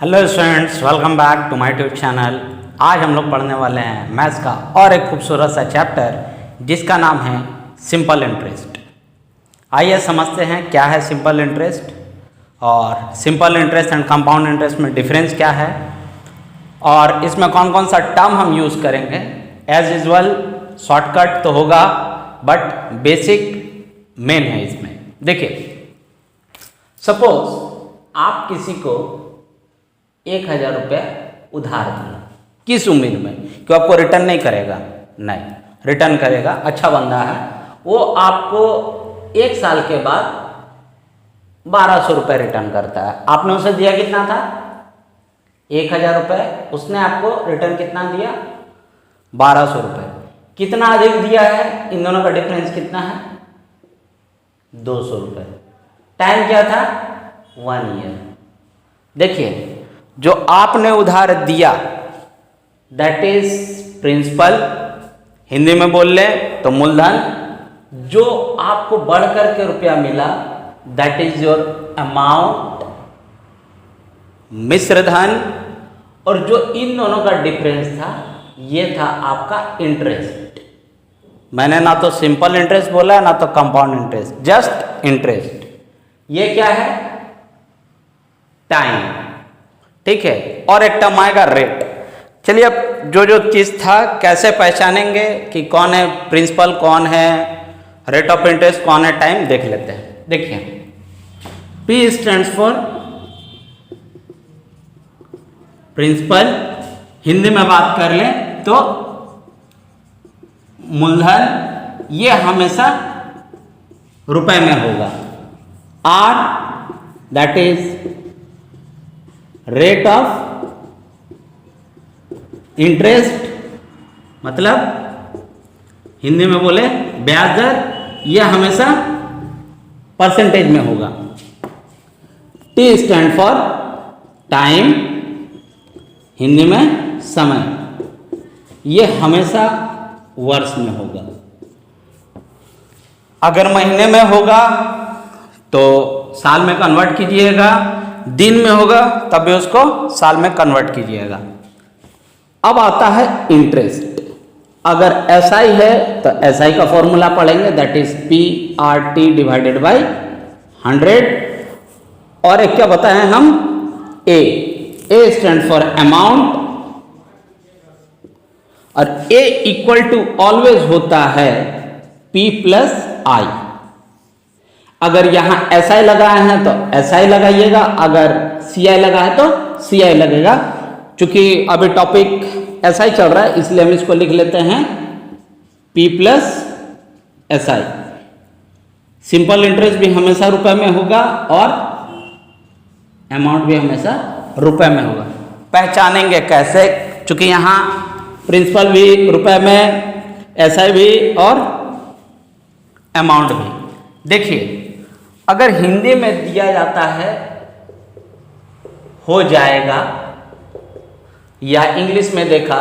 Hello students, welcome back to my YouTube channel. आज हम लोग पढ़ने वाले हैं मैथ्स का और एक खूबसूरत सा चैप्टर जिसका नाम है सिंपल इंटरेस्ट। आइए समझते हैं क्या है सिंपल इंटरेस्ट और simple interest and compound interest में डिफरेंस क्या है और इसमें कौन कौन सा टर्म हम यूज़ करेंगे। एज यूजुअल शॉर्टकट तो होगा बट बेसिक मेन है इसमें। देखिए, सपोज आप किसी को 1000 रुपये उधार दिया, किस उम्मीद में कि आपको रिटर्न नहीं करेगा? नहीं, रिटर्न करेगा, अच्छा बंदा है वो। आपको 1 साल के बाद 1200 रुपये रिटर्न करता है। आपने उसे दिया कितना था? 1000 रुपये। उसने आपको रिटर्न कितना दिया? 1200 रुपये। कितना अधिक दिया है? इन दोनों का डिफरेंस कितना है? 200 रुपये। टाइम क्या था? 1 ईयर। देखिए, जो आपने उधार दिया दैट इज प्रिंसिपल, हिंदी में बोल ले तो मूलधन। जो आपको बढ़ करके रुपया मिला दैट इज योर अमाउंट, मिश्र धन। और जो इन दोनों का डिफरेंस था ये था आपका इंटरेस्ट। मैंने ना तो सिंपल इंटरेस्ट बोला ना तो कंपाउंड इंटरेस्ट, जस्ट इंटरेस्ट। ये क्या है? टाइम। ठीक है, और एक टर्म आएगा रेट। चलिए, अब जो चीज़ था कैसे पहचानेंगे कि कौन है प्रिंसिपल, कौन है रेट ऑफ इंटरेस्ट, कौन है टाइम, देख लेते हैं। देखिए, P stands for principal. Hindi में बात कर ले तो मूलधन, ये हमेशा रुपए में होगा। R that is rate of interest, मतलब हिंदी में बोले ब्याज दर, यह हमेशा परसेंटेज में होगा। T stand for time, Hindi में समय, यह हमेशा वर्ष में होगा। अगर महीने में होगा तो साल में कन्वर्ट कीजिएगा, दिन में होगा तब भी उसको साल में कन्वर्ट कीजिएगा। अब आता है इंटरेस्ट। अगर SI है तो SI का फॉर्मूला पढ़ेंगे that is PRT divided by 100। और एक क्या बताएं हम? A स्टैंड फॉर अमाउंट, और A इक्वल टू ऑलवेज होता है P प्लस I। अगर यहां SI लगाए हैं तो SI लगाइएगा, अगर CI लगा है तो CI लगेगा। चूंकि अभी टॉपिक SI चल रहा है इसलिए हम इसको लिख लेते हैं P plus SI। Simple interest भी हमेशा रुपए में होगा और अमाउंट भी हमेशा रुपए में होगा। पहचानेंगे कैसे? चूंकि यहां प्रिंसिपल भी रुपए में, SI भी और अमाउंट भी। देखिए, अगर हिंदी में दिया जाता है हो जाएगा, या इंग्लिश में देखा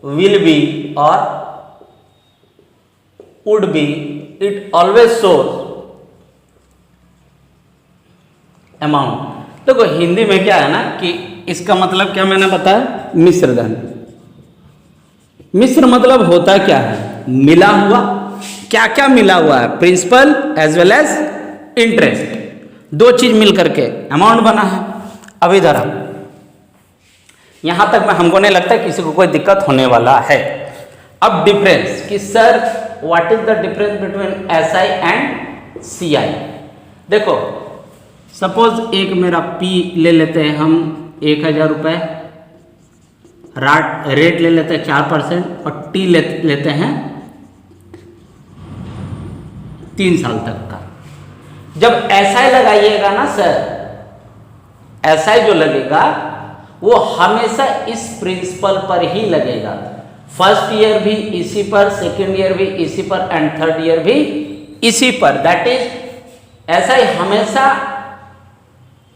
विल बी और would be, it always shows amount. देखो, हिंदी में क्या है ना कि इसका मतलब क्या मैंने बताया? मिश्र धन। मिश्र मतलब होता क्या है? मिला हुआ। क्या क्या मिला हुआ है? Principal as well as interest, दो चीज मिल करके अमाउंट बना है। अब इधर यहां तक में हमको नहीं लगता किसी को कोई दिक्कत होने वाला है। अब डिफरेंस कि sir what is the difference between SI and CI। देखो, सपोज एक मेरा P ले लेते हैं हम 1000 रुपये, रेट ले लेते हैं 4% और T लेते हैं 3 साल तक का। जब SI लगाइएगा ना सर, SI जो लगेगा वो हमेशा इस प्रिंसिपल पर ही लगेगा। फर्स्ट ईयर भी इसी पर, सेकेंड ईयर भी इसी पर एंड थर्ड ईयर भी इसी पर। दैट इज SI हमेशा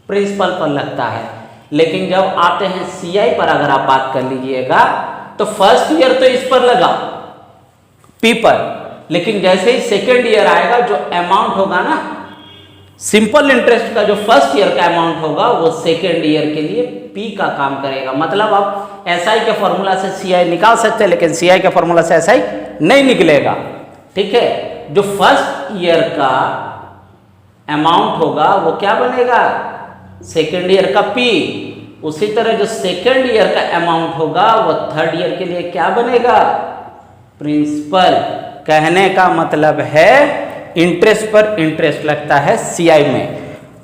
प्रिंसिपल पर लगता है। लेकिन जब आते हैं CI पर, अगर आप बात कर लीजिएगा तो फर्स्ट ईयर तो इस पर लगा P पर, लेकिन जैसे ही सेकेंड ईयर आएगा जो अमाउंट होगा ना सिंपल इंटरेस्ट का जो फर्स्ट ईयर का अमाउंट होगा वो सेकेंड ईयर के लिए पी का काम करेगा। मतलब आप एसआई के फॉर्मूला से सीआई निकाल सकते हैं, लेकिन सीआई के फॉर्मूला से एसआई नहीं निकलेगा। ठीक है, जो फर्स्ट ईयर का अमाउंट होगा वो क्या बनेगा, सेकेंड ईयर का पी। उसी तरह जो सेकेंड ईयर का अमाउंट होगा वो थर्ड ईयर के लिए क्या बनेगा, प्रिंसिपल। कहने का मतलब है इंटरेस्ट पर इंटरेस्ट लगता है सीआई में।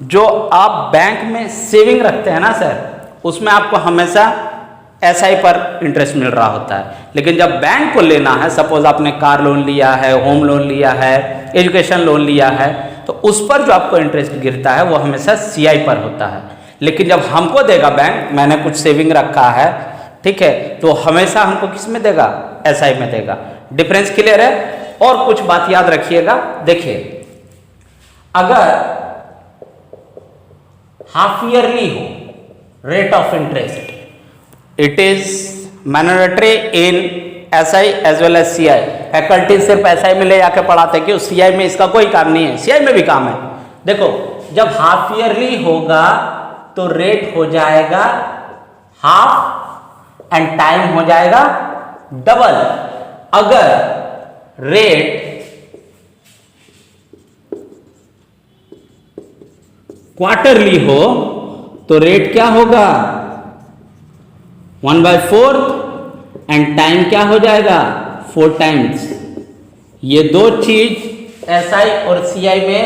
जो आप बैंक में सेविंग रखते हैं ना सर, उसमें आपको हमेशा एसआई पर इंटरेस्ट मिल रहा होता है। लेकिन जब बैंक को लेना है, सपोज आपने कार लोन लिया है, होम लोन लिया है, एजुकेशन लोन लिया है, तो उस पर जो आपको इंटरेस्ट गिरता है वो हमेशा सीआई पर होता है। लेकिन जब हमको देगा बैंक, मैंने कुछ सेविंग रखा है, ठीक है, तो हमेशा हमको किस में देगा, एसआई में देगा। डिफरेंस क्लियर है। और कुछ बात याद रखिएगा, देखिए अगर हाफ ईयरली हो rate of interest, it is mandatory in SI as well as CI. Faculty सिर्फ एसआई में ले जाके पढ़ाते हैं कि सीआई में इसका कोई काम नहीं है, सीआई में भी काम है। देखो जब हाफ ईयरली होगा तो रेट हो जाएगा हाफ एंड टाइम हो जाएगा डबल। अगर रेट क्वार्टरली हो तो रेट क्या होगा 1/4 एंड टाइम क्या हो जाएगा 4 टाइम्स। ये दो चीज एसआई और सीआई में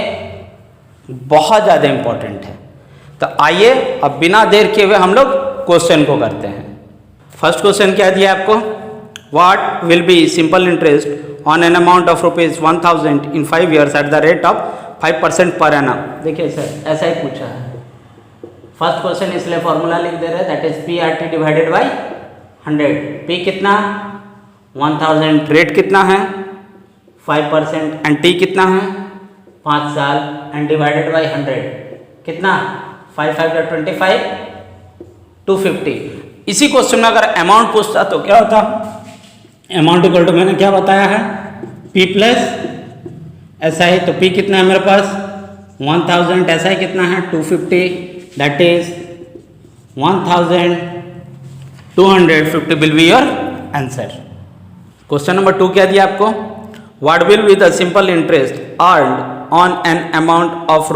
बहुत ज्यादा इंपॉर्टेंट है। तो आइए अब बिना देर किए हुए हम लोग क्वेश्चन को करते हैं। फर्स्ट क्वेश्चन क्या दिया आपको, what will be simple interest on an amount of ₹1000 in 5 years at the rate of 5% per annum. देखिए सर ऐसा ही पूछा है। फर्स्ट क्वेश्चन इसलिए फॉर्मूला लिख दे रहे हैं, that is PRT divided by 100। P कितना 1000, रेट कितना है 5% एंड T कितना है 5 साल एंड डिवाइडेड बाई 100 कितना 5 5 25 250। इसी क्वेश्चन में अगर अमाउंट पूछता तो क्या होता, अमाउंट इक्वल टू मैंने क्या बताया है P प्लस SI। तो P कितना है मेरे पास 1000, SI कितना है 250, that is 1250 will be your answer. Question number 2 क्या दिया आपको, what will be the simple interest earned on an amount of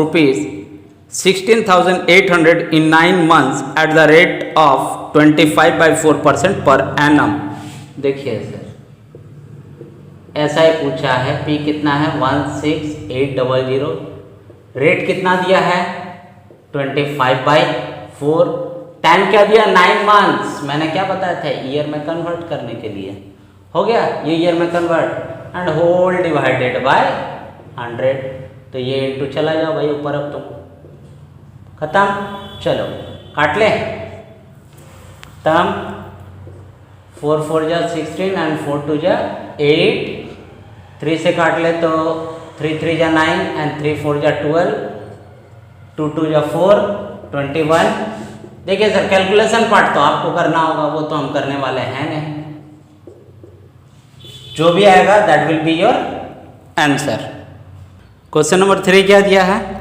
₹16,800 in 9 months at the rate of 25/4% per annum. देखिए सर ऐसा ही पूछा है, P कितना है 16800, रेट कितना दिया है 25/4, टाइम क्या दिया 9 months। मैंने क्या बताया था ईयर में कन्वर्ट करने के लिए, हो गया ये ईयर में convert and whole divided by 100। तो ये इंटू चला जाओ भाई ऊपर, अब तुम खत्म। चलो काट ले, तम 4 4 जा 16 एंड 4 2 जा 8, 3 से काट ले तो 3 3 जा 9 एंड 3 4 जा 12, 2 2 जा 4 21। देखिए सर कैलकुलेशन पार्ट तो आपको करना होगा, वो तो हम करने वाले हैं नहीं। जो भी आएगा that will be your answer. Question number 3 क्या दिया है,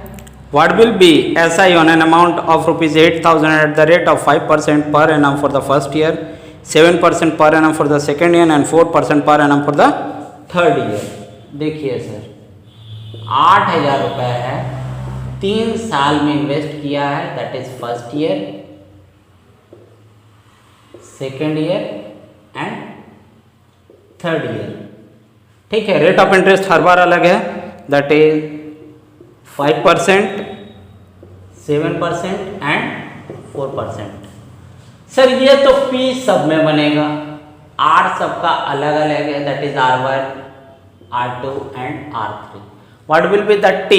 what will be SI on an amount of ₹8,000 at the rate of 5% per annum for the first year, 7% per annum for the second year and 4% per annum for the third year. देखिए sir 8,000 रुपये है, 3 साल में invest किया है, that is first year, second year and third year. ठीक है, rate of interest हर बार अलग है, दैट इज 5%, 7% एंड 4%। सर ये तो P सब में बनेगा, R सबका अलग अलग है, that is R1, R2 and R3। What will be the T,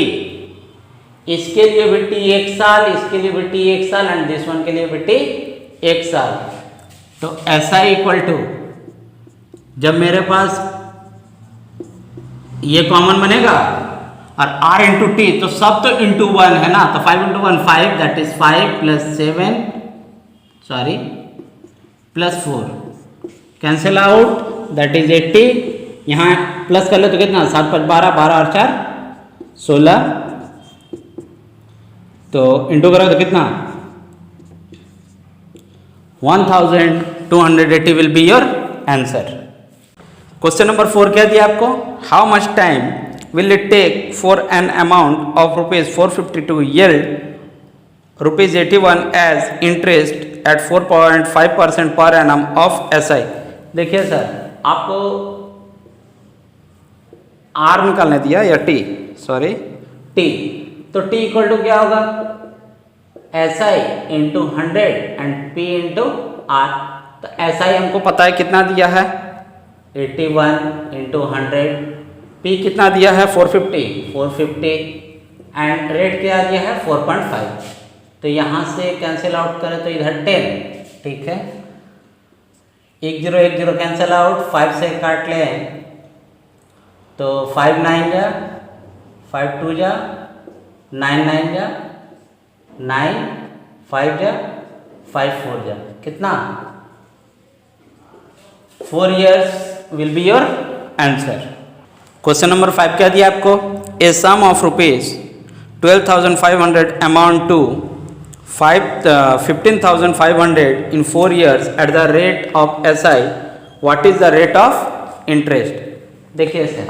इसके लिए भी T 1 साल, इसके लिए भी T 1 साल एंड दिस वन के लिए भी T 1 साल। तो SI इक्वल टू, जब मेरे पास ये कॉमन बनेगा और R इंटू T, तो सब तो इंटू 1 है ना, तो 5 into 1 5, that is 5 plus 7 sorry plus 4 cancel out, that is 80। यहाँ प्लस कर लो तो कितना 7 5 12, 12 और 4 16, तो इंटू करो तो कितना 1280 will be your answer. Question number 4 क्या दिया आपको, how much time will it take for an amount of rupees 452 yield rupees 81 as interest at 4.5% per annum of SI। देखिए सर, आपको R निकालने दिया या T, सॉरी T, तो T equal to क्या होगा SI into 100 and P into R। तो SI हमको पता है कितना दिया है 81 इंटू 100, P कितना दिया है 450 एंड रेट क्या दिया है 4.5। तो यहाँ से कैंसिल आउट करें तो इधर 10, ठीक है, 1 0 कैंसिल आउट, 5 से काट लें तो 5 9 जा, 5 2 जा, 9 9 जा, 9 5 जा, 5 4 जा, कितना 4 years will be your answer. Question number 5 क्या दिया आपको, a sum of rupees 12,500 amount to 15,500 in 4 years at the rate of SI, what is the rate of interest। देखिए सर,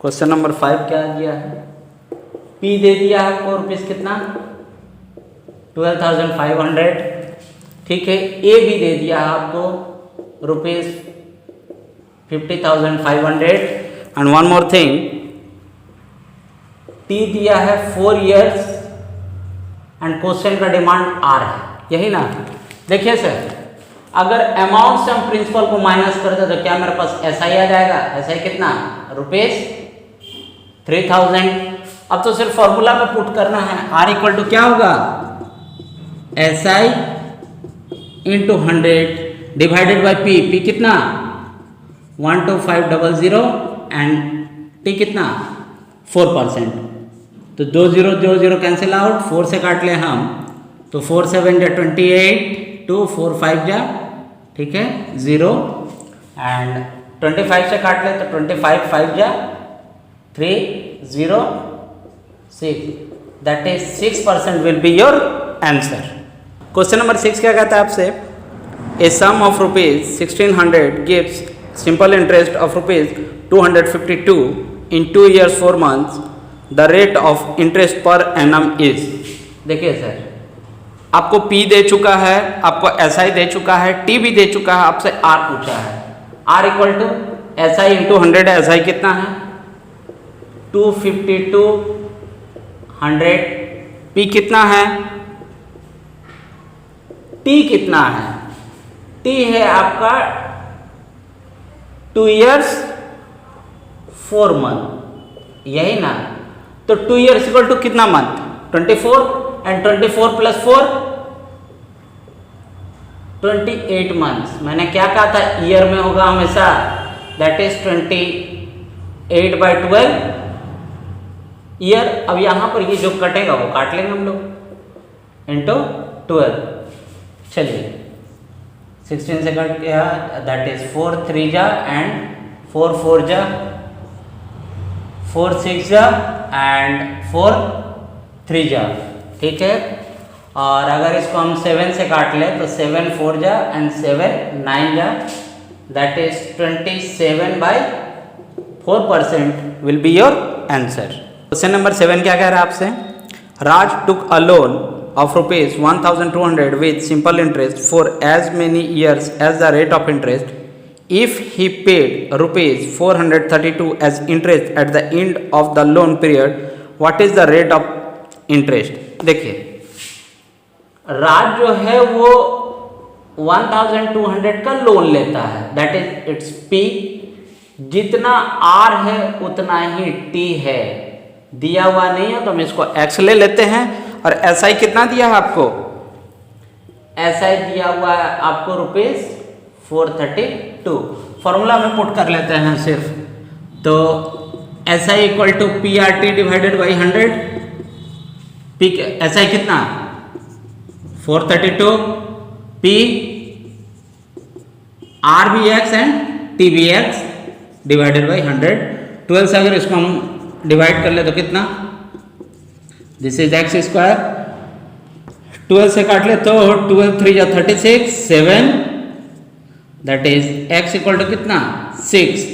क्वेश्चन नंबर 5 क्या दिया है, P दे दिया है आपको रुपीज कितना 12,500, ठीक है, A भी दे दिया है आपको rupees 50,500 and one more thing T दिया है 4 years एंड क्वेश्चन का डिमांड R है, यही ना। देखिए सर, अगर अमाउंट से हम प्रिंसिपल को माइनस करते तो क्या मेरे पास SI आ जाएगा, SI कितना रुपीज 3,000। अब तो सिर्फ फॉर्मूला में पुट करना है, R इक्वल टू क्या होगा SI into 100 divided by P कितना 12500 एंड T कितना 4%। तो 2 0 कैंसिल आउट, 4 से काट ले हम तो 4 7 जा 28, 2 4 5 जा, ठीक है 0 एंड 25 से काट ले तो 25 5 जा 3 0 6, that is 6% will be your answer. Question number 6 क्या कहता है आपसे, a sum of rupees 1600 gives simple interest of rupees 252 in 2 years 4 months, the rate of interest per annum is. देखिए सर, आपको P दे चुका है, आपको SI दे चुका है, T भी दे चुका है, आपसे R पूछा है। R equal to SI into 100 है, SI कितना है 252 100, P कितना है, T कितना है, T है आपका 2 years 4 month, यही ना। तो 2 years इक्वल टू कितना मंथ 24 एंड 24 प्लस 4 28 मंथ्स। मैंने क्या कहा था ईयर में होगा हमेशा, दैट इज 28/12 ईयर। अब यहां पर ये जो कटेगा वो काट लेंगे हम लोग इंटू 12। चलिए 16 से कट गया, दैट इज 4 3 जा एंड 4 4 जा, 4 6 जा एंड 4 3 जा, ठीक है। और अगर इसको हम 7 से काट ले तो 7 4 जा एंड 7 9 जा, that is 27/4% will be your answer. Question number 7 क्या कह रहा है आपसे, राज टुक अ loan of rupees 1200 with simple interest for as many years as the rate of interest. If he paid rupees 432 as interest at the end of the loan period, what is the rate of interest? देखिए, राज जो है वो 1200 का loan लेता है, that is it's P। जितना R है उतना ही T है, दिया हुआ नहीं है तो हम इसको X ले लेते हैं। और SI कितना दिया है आपको, SI दिया हुआ है आपको रुपीज 432। फॉर्मूला में पुट कर लेते हैं सिर्फ, तो SI equal to PRT divided by 100। SI कितना 432, P RBX and TBX divided by 100। 12 से अगर इसको हम डिवाइड कर ले तो कितना दिस इज एक्स स्क्वायर, 12 से काट ले तो 12 3 जा 36, 7, that is x equal to कितना 6।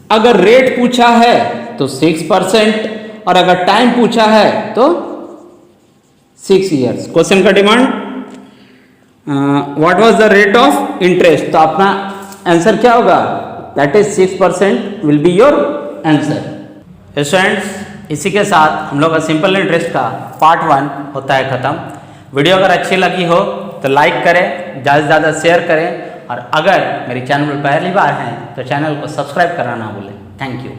अगर रेट पूछा है तो 6%, और अगर टाइम पूछा है तो 6 ईयर्स। क्वेश्चन का demand what was the rate of interest, तो अपना आंसर क्या होगा, that is 6% will be your answer. Students, इसी के साथ हम लोग का सिंपल इंटरेस्ट का पार्ट 1 होता है ख़त्म। वीडियो अगर अच्छी लगी हो तो लाइक करें, ज़्यादा से ज़्यादा शेयर करें, और अगर मेरे चैनल पर पहली बार हैं तो चैनल को सब्सक्राइब करना ना भूलें। Thank you.